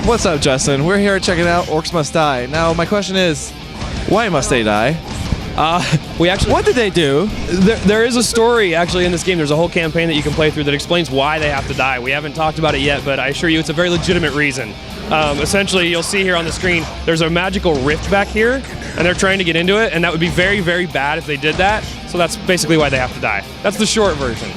What's up, Justin? We're here checking out Orcs Must Die. Now, my question is, why must they die? What did they do? There is a story actually in this game. There's a whole campaign that you can play through that explains why they have to die. We haven't talked about it yet, but I assure you it's a very legitimate reason. Essentially, you'll see here on the screen, there's a magical rift back here, and they're trying to get into it, and that would be very, very bad if they did that. So that's basically why they have to die. That's the short version.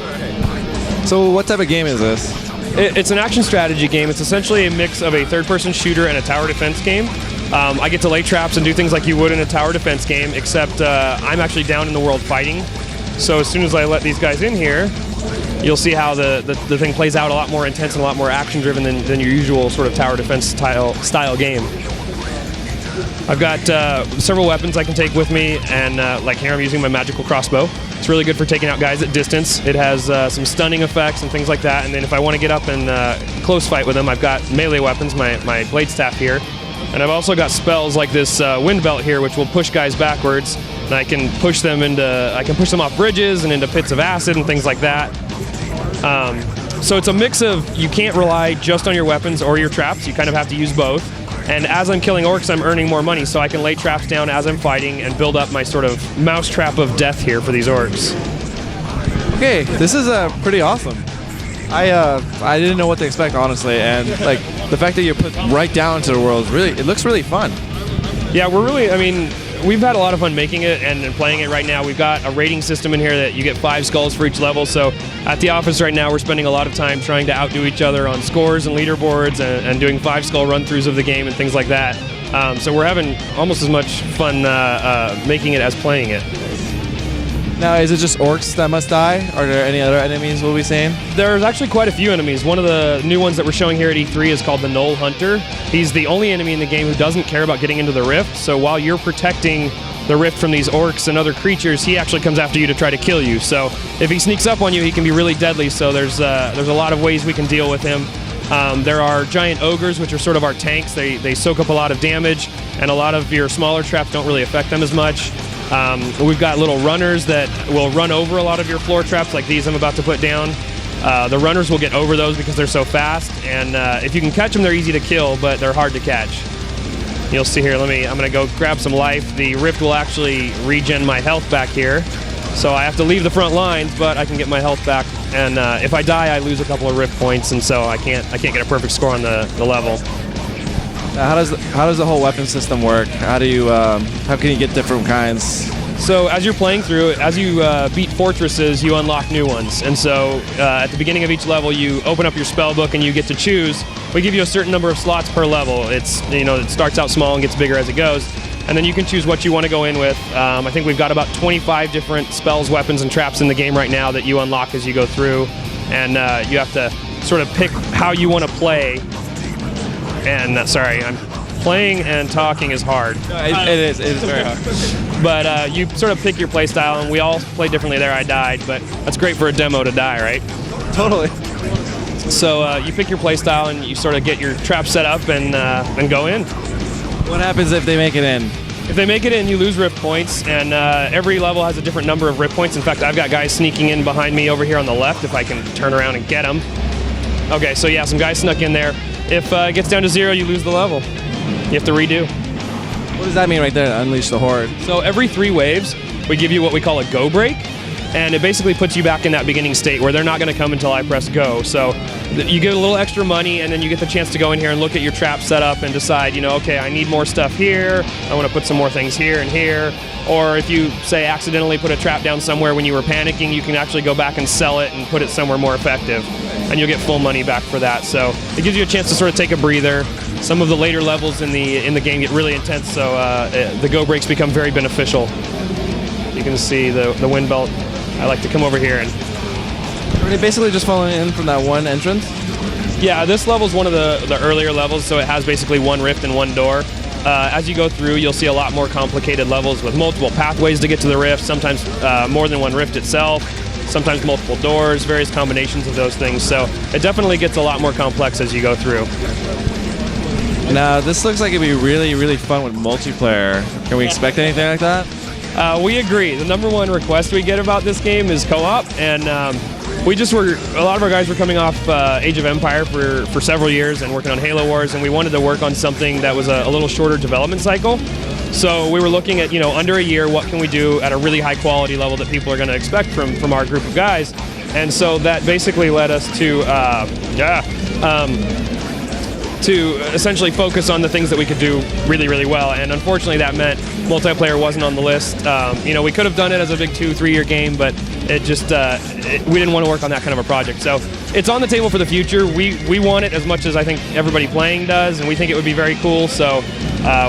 So what type of game is this? It's an action strategy game. It's essentially a mix of a third-person shooter and a tower defense game. I get to lay traps and do things like you would in a tower defense game, except I'm actually down in the world fighting. So as soon as I let these guys in here, you'll see how the thing plays out a lot more intense and a lot more action-driven than your usual sort of tower defense style game. I've got several weapons I can take with me, and like here I'm using my magical crossbow. It's really good for taking out guys at distance. It has some stunning effects and things like that, and then if I want to get up and close fight with them, I've got melee weapons, my blade staff here. And I've also got spells like this wind belt here, which will push guys backwards, and I can push them off bridges and into pits of acid and things like that. So it's a mix of, you can't rely just on your weapons or your traps, you kind of have to use both. And as I'm killing orcs, I'm earning more money, so I can lay traps down as I'm fighting and build up my sort of mousetrap of death here for these orcs. Okay, this is pretty awesome. I didn't know what to expect, honestly, and like the fact that you're put right down into the world, it looks really fun. Yeah, we've had a lot of fun making it and playing it right now. We've got a rating system in here that you get 5 skulls for each level. So at the office right now, we're spending a lot of time trying to outdo each other on scores and leaderboards and doing 5-skull run-throughs of the game and things like that. So we're having almost as much fun making it as playing it. Now, is it just orcs that must die? Are there any other enemies we'll be seeing? There's actually quite a few enemies. One of the new ones that we're showing here at E3 is called the Gnoll Hunter. He's the only enemy in the game who doesn't care about getting into the rift, so while you're protecting the rift from these orcs and other creatures, he actually comes after you to try to kill you. So if he sneaks up on you, he can be really deadly, so there's a lot of ways we can deal with him. There are giant ogres, which are sort of our tanks. They soak up a lot of damage, and a lot of your smaller traps don't really affect them as much. We've got little runners that will run over a lot of your floor traps, like these I'm about to put down. The runners will get over those because they're so fast, and if you can catch them, they're easy to kill, but they're hard to catch. You'll see here, I'm gonna go grab some life. The rift will actually regen my health back here, so I have to leave the front lines, but I can get my health back, and if I die, I lose a couple of rift points, and so I can't get a perfect score on the level. How does the whole weapon system work? How can you get different kinds? So as you're playing through, as you beat fortresses, you unlock new ones. And so at the beginning of each level, you open up your spell book and you get to choose. We give you a certain number of slots per level. It starts out small and gets bigger as it goes. And then you can choose what you want to go in with. I think we've got about 25 different spells, weapons, and traps in the game right now that you unlock as you go through. And you have to sort of pick how you want to play. And sorry, I'm playing and talking is hard. It is very hard. But you sort of pick your play style, and we all play differently there. I died, but that's great for a demo to die, right? Totally. So you pick your play style, and you sort of get your trap set up and go in. What happens if they make it in? If they make it in, you lose rift points, and every level has a different number of rift points. In fact, I've got guys sneaking in behind me over here on the left if I can turn around and get them. Okay, so yeah, some guys snuck in there. If it gets down to 0, you lose the level. You have to redo. What does that mean right there, unleash the horde? So every 3 waves, we give you what we call a go break, and it basically puts you back in that beginning state where they're not going to come until I press go. So you get a little extra money, and then you get the chance to go in here and look at your trap setup and decide, okay, I need more stuff here, I want to put some more things here and here. Or if you, say, accidentally put a trap down somewhere when you were panicking, you can actually go back and sell it and put it somewhere more effective, and you'll get full money back for that. So it gives you a chance to sort of take a breather. Some of the later levels in the game get really intense, so the go breaks become very beneficial. You can see the wind belt. I like to come over here and... Are they basically just following in from that one entrance? Yeah, this level is one of the earlier levels, so it has basically one rift and one door. As you go through, you'll see a lot more complicated levels with multiple pathways to get to the rift, sometimes more than one rift itself, sometimes multiple doors, various combinations of those things. So it definitely gets a lot more complex as you go through. Now, this looks like it'd be really, really fun with multiplayer. Can we expect anything like that? We agree. The #1 request we get about this game is co-op, and we just were, a lot of our guys were coming off Age of Empire for several years and working on Halo Wars, and we wanted to work on something that was a little shorter development cycle. So we were looking at, under a year, what can we do at a really high quality level that people are going to expect from our group of guys. And so that basically led us to essentially focus on the things that we could do really, really well. And unfortunately, that meant multiplayer wasn't on the list. We could have done it as a big 2-3 year game, but it just we didn't want to work on that kind of a project. So it's on the table for the future. We want it as much as I think everybody playing does, and we think it would be very cool. So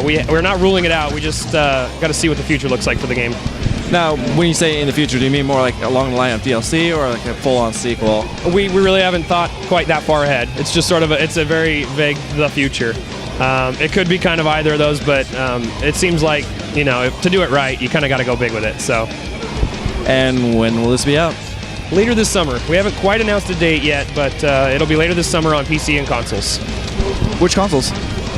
we're not ruling it out. We just got to see what the future looks like for the game. Now, when you say in the future, do you mean more like along the line of DLC or like a full-on sequel? We really haven't thought quite that far ahead. It's just sort of it's a very vague the future. It could be kind of either of those, but it seems like to do it right, you kind of got to go big with it. So. And when will this be out? Later this summer. We haven't quite announced a date yet, but it'll be later this summer on PC and consoles. Which consoles?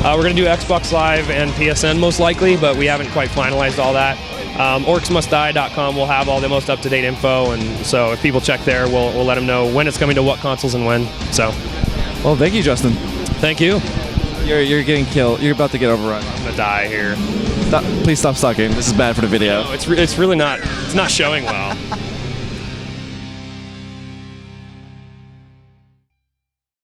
We're going to do Xbox Live and PSN most likely, but we haven't quite finalized all that. OrcsMustDie.com will have all the most up-to-date info, and so if people check there, we'll let them know when it's coming to what consoles and when. So, well, thank you, Justin. Thank you. You're getting killed. You're about to get overrun. I'm gonna die here. Please stop sucking. This is bad for the video. No, it's really not. It's not showing well.